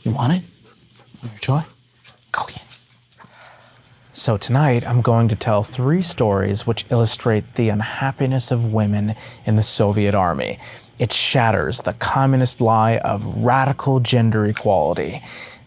You want it? Your toy? Go get it. So tonight, I'm going to tell 3 stories which illustrate the unhappiness of women in the Soviet army. It shatters the communist lie of radical gender equality.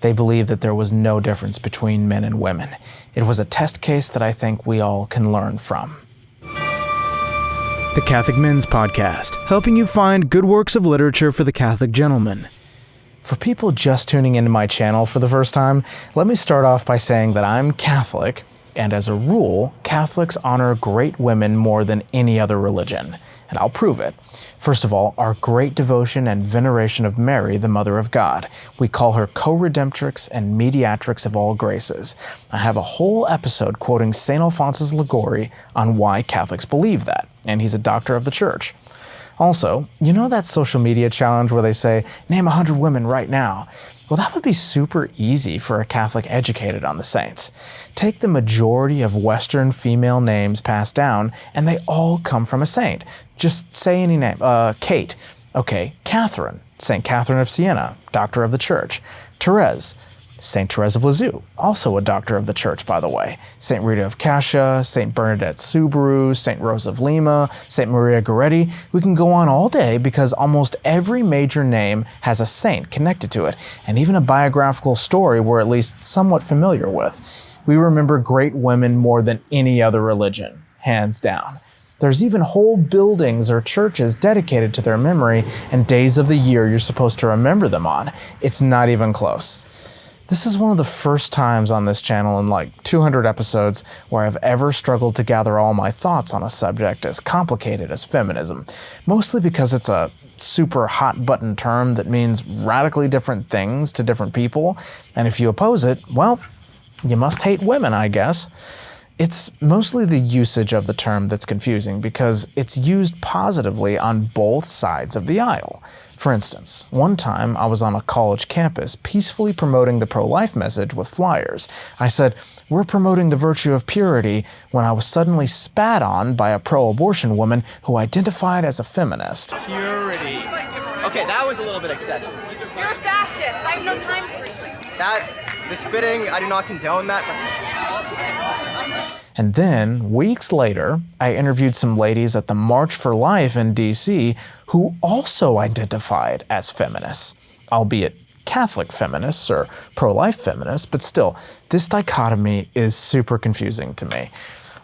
They believed that there was no difference between men and women. It was a test case that I think we all can learn from. The Catholic Men's Podcast, helping you find good works of literature for the Catholic gentleman. For people just tuning into my channel for the first time, let me start off by saying that I'm Catholic, and as a rule, Catholics honor great women more than any other religion. And I'll prove it. First of all, our great devotion and veneration of Mary, the Mother of God. We call her co-redemptrix and mediatrix of all graces. I have a whole episode quoting St. Alphonsus Liguori on why Catholics believe that, and he's a doctor of the Church. Also, you know that social media challenge where they say, name 100 women right now? Well, that would be super easy for a Catholic educated on the saints. Take the majority of Western female names passed down, and they all come from a saint. Just say any name. Kate. Okay, Catherine. St. Catherine of Siena, doctor of the Church. Therese. St. Therese of Lisieux, also a doctor of the Church, by the way. St. Rita of Cascia, St. Bernadette Subaru, St. Rose of Lima, St. Maria Goretti. We can go on all day because almost every major name has a saint connected to it, and even a biographical story we're at least somewhat familiar with. We remember great women more than any other religion, hands down. There's even whole buildings or churches dedicated to their memory and days of the year you're supposed to remember them on. It's not even close. This is one of the first times on this channel in like 200 episodes where I've ever struggled to gather all my thoughts on a subject as complicated as feminism, mostly because it's a super hot button term that means radically different things to different people, and if you oppose it, well, you must hate women, I guess. It's mostly the usage of the term that's confusing because it's used positively on both sides of the aisle. For instance, one time I was on a college campus peacefully promoting the pro-life message with flyers. I said, "We're promoting the virtue of purity," when I was suddenly spat on by a pro-abortion woman who identified as a feminist. Purity. Okay, that was a little bit excessive. You're a fascist. I have no time for you. The spitting, I do not condone that. And then, weeks later, I interviewed some ladies at the March for Life in DC who also identified as feminists, albeit Catholic feminists or pro-life feminists, but still, this dichotomy is super confusing to me.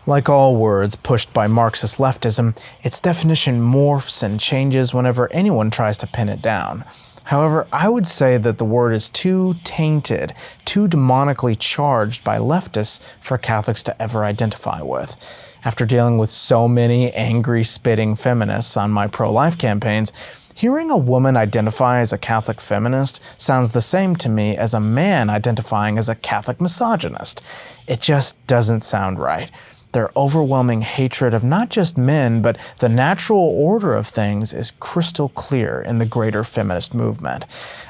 Like all words pushed by Marxist leftism, its definition morphs and changes whenever anyone tries to pin it down. However, I would say that the word is too tainted, too demonically charged by leftists for Catholics to ever identify with. After dealing with so many angry, spitting feminists on my pro-life campaigns, hearing a woman identify as a Catholic feminist sounds the same to me as a man identifying as a Catholic misogynist. It just doesn't sound right. Their overwhelming hatred of not just men, but the natural order of things is crystal clear in the greater feminist movement.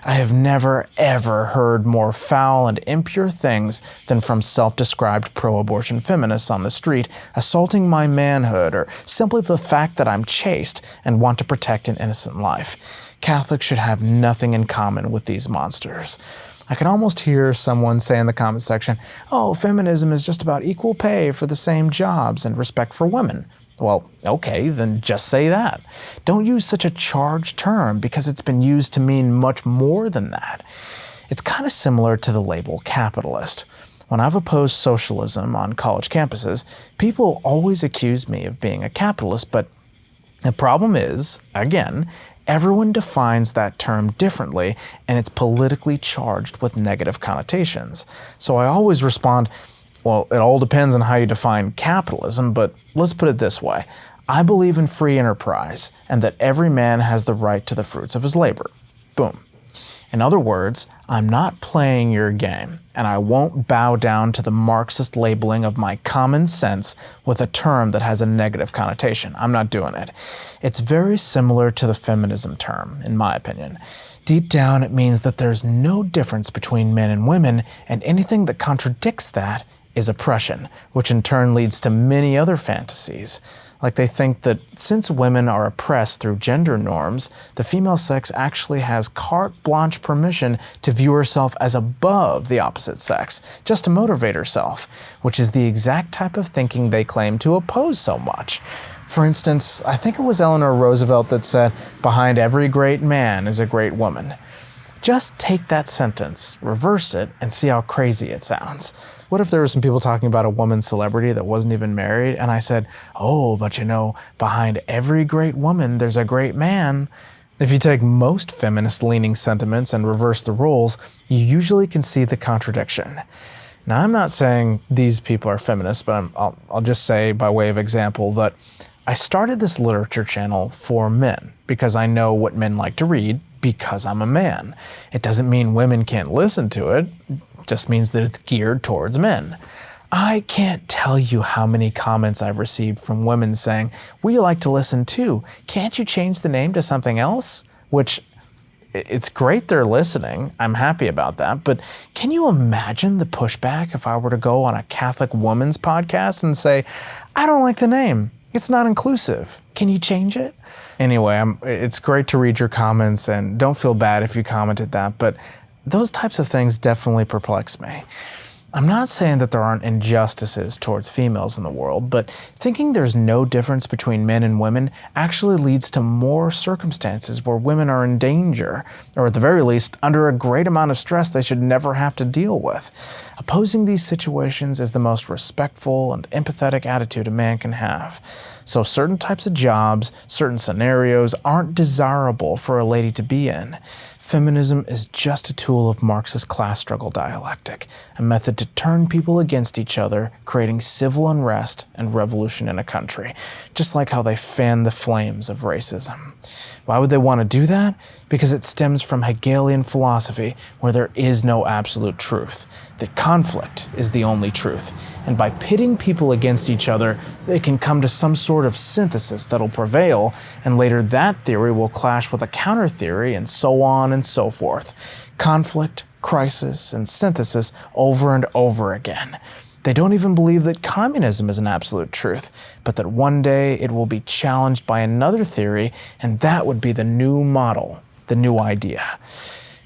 I have never, ever heard more foul and impure things than from self-described pro-abortion feminists on the street assaulting my manhood or simply the fact that I'm chaste and want to protect an innocent life. Catholics should have nothing in common with these monsters. I can almost hear someone say in the comment section, "Oh, feminism is just about equal pay for the same jobs and respect for women." Well, okay, then just say that. Don't use such a charged term because it's been used to mean much more than that. It's kind of similar to the label capitalist. When I've opposed socialism on college campuses, people always accuse me of being a capitalist, but the problem is, again, everyone defines that term differently, and it's politically charged with negative connotations. So I always respond, well, it all depends on how you define capitalism, but let's put it this way. I believe in free enterprise, and that every man has the right to the fruits of his labor. Boom. In other words, I'm not playing your game, and I won't bow down to the Marxist labeling of my common sense with a term that has a negative connotation. I'm not doing it. It's very similar to the feminism term, in my opinion. Deep down, it means that there's no difference between men and women, and anything that contradicts that is oppression, which in turn leads to many other fantasies. Like they think that since women are oppressed through gender norms, the female sex actually has carte blanche permission to view herself as above the opposite sex, just to motivate herself, which is the exact type of thinking they claim to oppose so much. For instance, I think it was Eleanor Roosevelt that said, "Behind every great man is a great woman." Just take that sentence, reverse it, and see how crazy it sounds. What if there were some people talking about a woman celebrity that wasn't even married, and I said, "Oh, but you know, behind every great woman, there's a great man"? If you take most feminist-leaning sentiments and reverse the roles, you usually can see the contradiction. Now, I'm not saying these people are feminists, but I'll just say by way of example that I started this literature channel for men because I know what men like to read because I'm a man. It doesn't mean women can't listen to it. Just means that it's geared towards men. I can't tell you how many comments I've received from women saying, "We like to listen too. Can't you change the name to something else?" Which, it's great they're listening. I'm happy about that. But can you imagine the pushback if I were to go on a Catholic woman's podcast and say, "I don't like the name. It's not inclusive. Can you change it?" Anyway, it's great to read your comments, and don't feel bad if you commented that, but those types of things definitely perplex me. I'm not saying that there aren't injustices towards females in the world, but thinking there's no difference between men and women actually leads to more circumstances where women are in danger, or at the very least, under a great amount of stress they should never have to deal with. Opposing these situations is the most respectful and empathetic attitude a man can have. So certain types of jobs, certain scenarios aren't desirable for a lady to be in. Feminism is just a tool of Marxist class struggle dialectic, a method to turn people against each other, creating civil unrest and revolution in a country, just like how they fan the flames of racism. Why would they want to do that? Because it stems from Hegelian philosophy, where there is no absolute truth, that conflict is the only truth, and by pitting people against each other, they can come to some sort of synthesis that'll prevail, and later that theory will clash with a counter theory, and so on and so forth. Conflict, crisis, and synthesis over and over again. They don't even believe that communism is an absolute truth, but that one day it will be challenged by another theory, and that would be the new model, the new idea.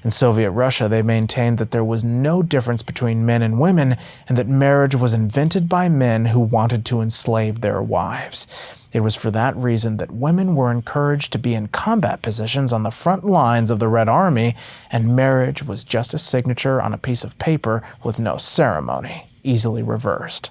In Soviet Russia, they maintained that there was no difference between men and women, and that marriage was invented by men who wanted to enslave their wives. It was for that reason that women were encouraged to be in combat positions on the front lines of the Red Army, and marriage was just a signature on a piece of paper with no ceremony, easily reversed.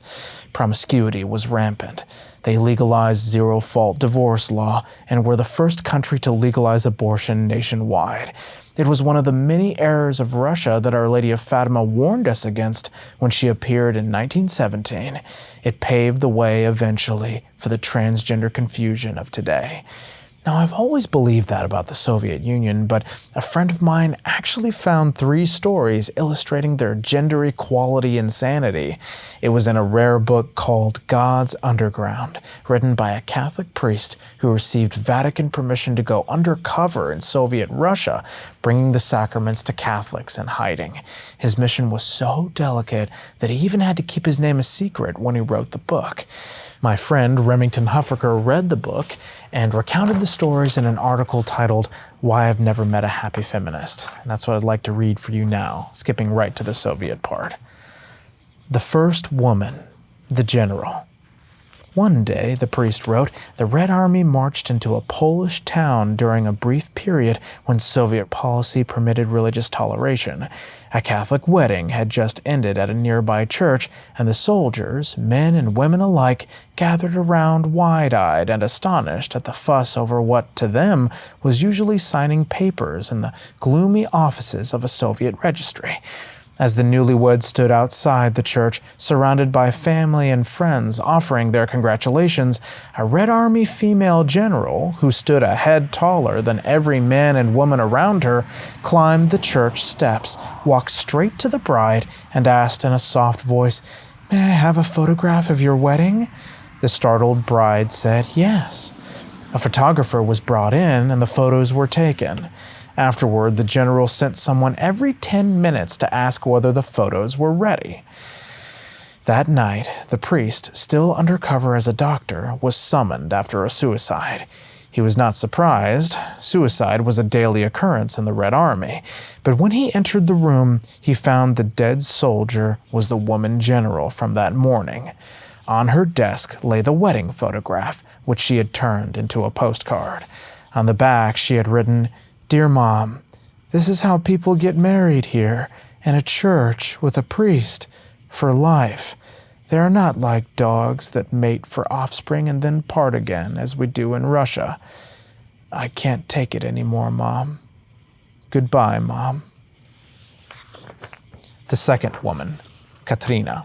Promiscuity was rampant. They legalized zero-fault divorce law and were the first country to legalize abortion nationwide. It was one of the many errors of Russia that Our Lady of Fatima warned us against when she appeared in 1917. It paved the way eventually for the transgender confusion of today. Now, I've always believed that about the Soviet Union, but a friend of mine actually found 3 stories illustrating their gender equality insanity. It was in a rare book called God's Underground, written by a Catholic priest who received Vatican permission to go undercover in Soviet Russia, bringing the sacraments to Catholics in hiding. His mission was so delicate that he even had to keep his name a secret when he wrote the book. My friend Remington Huffaker read the book and recounted the stories in an article titled "Why I've Never Met a Happy Feminist." And that's what I'd like to read for you now, skipping right to the Soviet part. The first woman, the general. One day, the priest wrote, the Red Army marched into a Polish town during a brief period when Soviet policy permitted religious toleration. A Catholic wedding had just ended at a nearby church, and the soldiers, men and women alike, gathered around wide-eyed and astonished at the fuss over what, to them, was usually signing papers in the gloomy offices of a Soviet registry. As the newlyweds stood outside the church, surrounded by family and friends offering their congratulations, a Red Army female general, who stood a head taller than every man and woman around her, climbed the church steps, walked straight to the bride, and asked in a soft voice, "May I have a photograph of your wedding?" The startled bride said yes. A photographer was brought in, and the photos were taken. Afterward, the general sent someone every 10 minutes to ask whether the photos were ready. That night, the priest, still undercover as a doctor, was summoned after a suicide. He was not surprised. Suicide was a daily occurrence in the Red Army. But when he entered the room, he found the dead soldier was the woman general from that morning. On her desk lay the wedding photograph, which she had turned into a postcard. On the back, she had written, "Dear Mom, this is how people get married here, in a church with a priest, for life. They are not like dogs that mate for offspring and then part again, as we do in Russia. I can't take it anymore, Mom. Goodbye, Mom." The second woman, Katrina.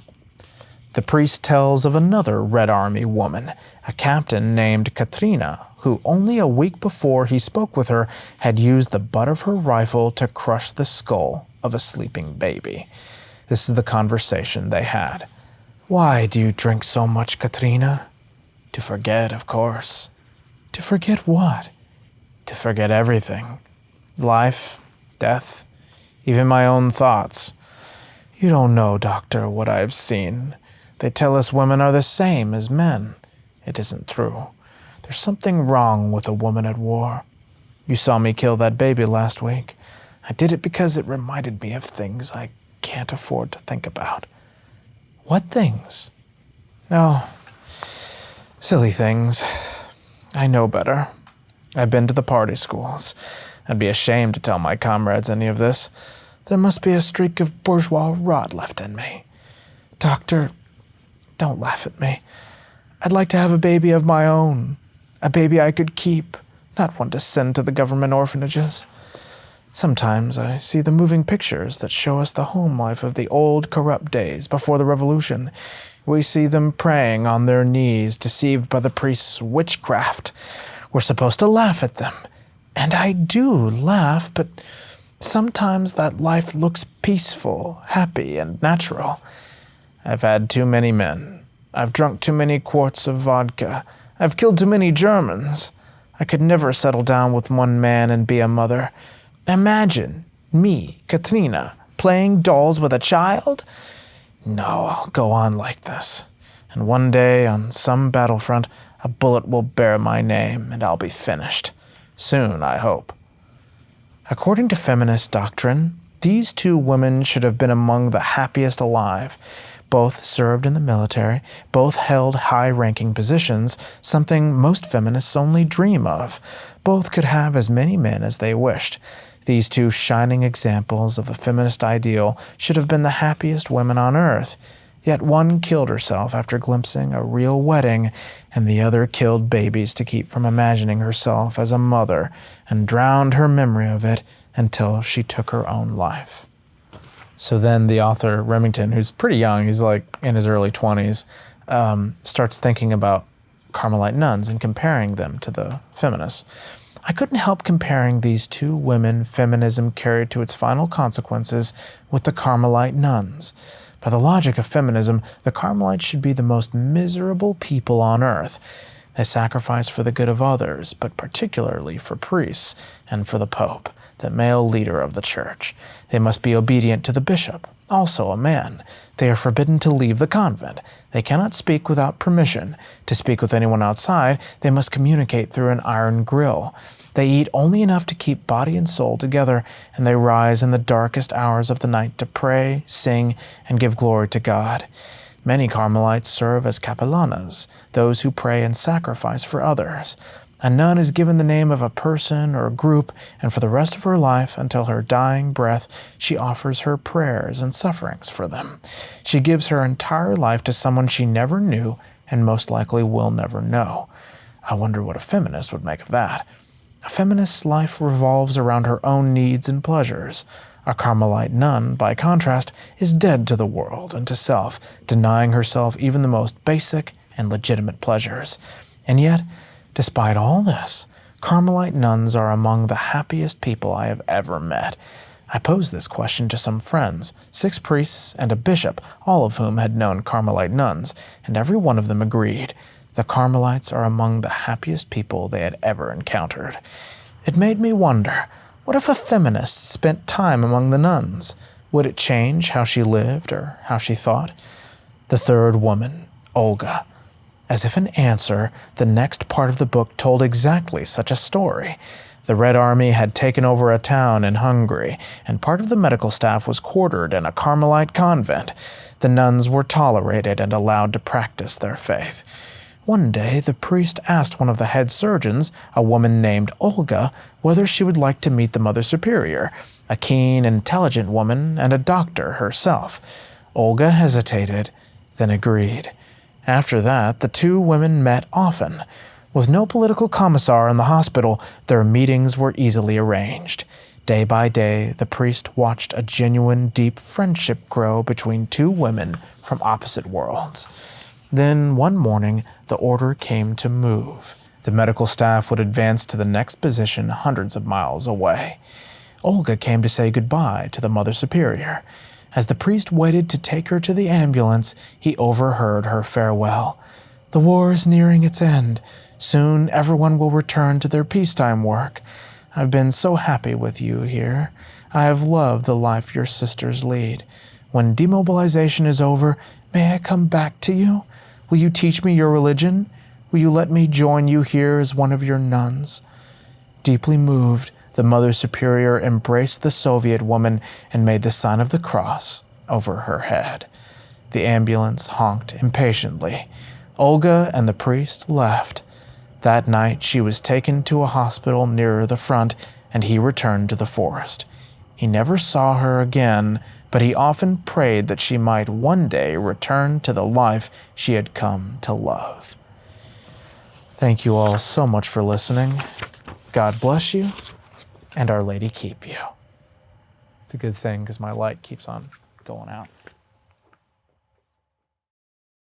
The priest tells of another Red Army woman, a captain named Katrina, who only a week before he spoke with her had used the butt of her rifle to crush the skull of a sleeping baby. This is the conversation they had. "Why do you drink so much, Katrina?" "To forget, of course." "To forget what?" "To forget everything. Life, death, even my own thoughts. You don't know, Doctor, what I've seen. They tell us women are the same as men. It isn't true. There's something wrong with a woman at war. You saw me kill that baby last week. I did it because it reminded me of things I can't afford to think about." "What things?" "Oh, silly things. I know better. I've been to the party schools. I'd be ashamed to tell my comrades any of this. There must be a streak of bourgeois rot left in me. Doctor, don't laugh at me. I'd like to have a baby of my own. A baby I could keep, not one to send to the government orphanages. Sometimes I see the moving pictures that show us the home life of the old corrupt days before the revolution. We see them praying on their knees, deceived by the priest's witchcraft. We're supposed to laugh at them. And I do laugh, but sometimes that life looks peaceful, happy, and natural. I've had too many men. I've drunk too many quarts of vodka. I've killed too many Germans. I could never settle down with one man and be a mother. Imagine me, Katrina, playing dolls with a child? No, I'll go on like this. And one day, on some battlefront, a bullet will bear my name, and I'll be finished. Soon, I hope." According to feminist doctrine, these two women should have been among the happiest alive. Both served in the military, both held high-ranking positions, something most feminists only dream of. Both could have as many men as they wished. These two shining examples of the feminist ideal should have been the happiest women on earth. Yet one killed herself after glimpsing a real wedding, and the other killed babies to keep from imagining herself as a mother, and drowned her memory of it until she took her own life. So then the author, Remington, who's pretty young, he's like in his early 20s, starts thinking about Carmelite nuns and comparing them to the feminists. I couldn't help comparing these two women feminism carried to its final consequences with the Carmelite nuns. By the logic of feminism, the Carmelites should be the most miserable people on earth. They sacrifice for the good of others, but particularly for priests and for the Pope, the male leader of the church. They must be obedient to the bishop, also a man. They are forbidden to leave the convent. They cannot speak without permission. To speak with anyone outside, they must communicate through an iron grill. They eat only enough to keep body and soul together, and they rise in the darkest hours of the night to pray, sing, and give glory to God. Many Carmelites serve as capellanas, those who pray and sacrifice for others. A nun is given the name of a person or a group, and for the rest of her life, until her dying breath, she offers her prayers and sufferings for them. She gives her entire life to someone she never knew and most likely will never know. I wonder what a feminist would make of that. A feminist's life revolves around her own needs and pleasures. A Carmelite nun, by contrast, is dead to the world and to self, denying herself even the most basic and legitimate pleasures. And yet, despite all this, Carmelite nuns are among the happiest people I have ever met. I posed this question to some friends, 6 priests and a bishop, all of whom had known Carmelite nuns, and every one of them agreed. The Carmelites are among the happiest people they had ever encountered. It made me wonder, what if a feminist spent time among the nuns? Would it change how she lived or how she thought? The third woman, Olga. As if in answer, the next part of the book told exactly such a story. The Red Army had taken over a town in Hungary, and part of the medical staff was quartered in a Carmelite convent. The nuns were tolerated and allowed to practice their faith. One day, the priest asked one of the head surgeons, a woman named Olga, whether she would like to meet the Mother Superior, a keen, intelligent woman and a doctor herself. Olga hesitated, then agreed. After that, the two women met often. With no political commissar in the hospital, their meetings were easily arranged. Day by day, the priest watched a genuine, deep friendship grow between two women from opposite worlds. Then, one morning, the order came to move. The medical staff would advance to the next position hundreds of miles away. Olga came to say goodbye to the Mother Superior. As the priest waited to take her to the ambulance, he overheard her farewell. "The war is nearing its end. Soon everyone will return to their peacetime work. I've been so happy with you here. I have loved the life your sisters lead. When demobilization is over, may I come back to you? Will you teach me your religion? Will you let me join you here as one of your nuns?" Deeply moved, the Mother Superior embraced the Soviet woman and made the sign of the cross over her head. The ambulance honked impatiently. Olga and the priest left. That night, she was taken to a hospital nearer the front, and he returned to the forest. He never saw her again, but he often prayed that she might one day return to the life she had come to love. Thank you all so much for listening. God bless you, and Our Lady keep you. It's a good thing because my light keeps on going out.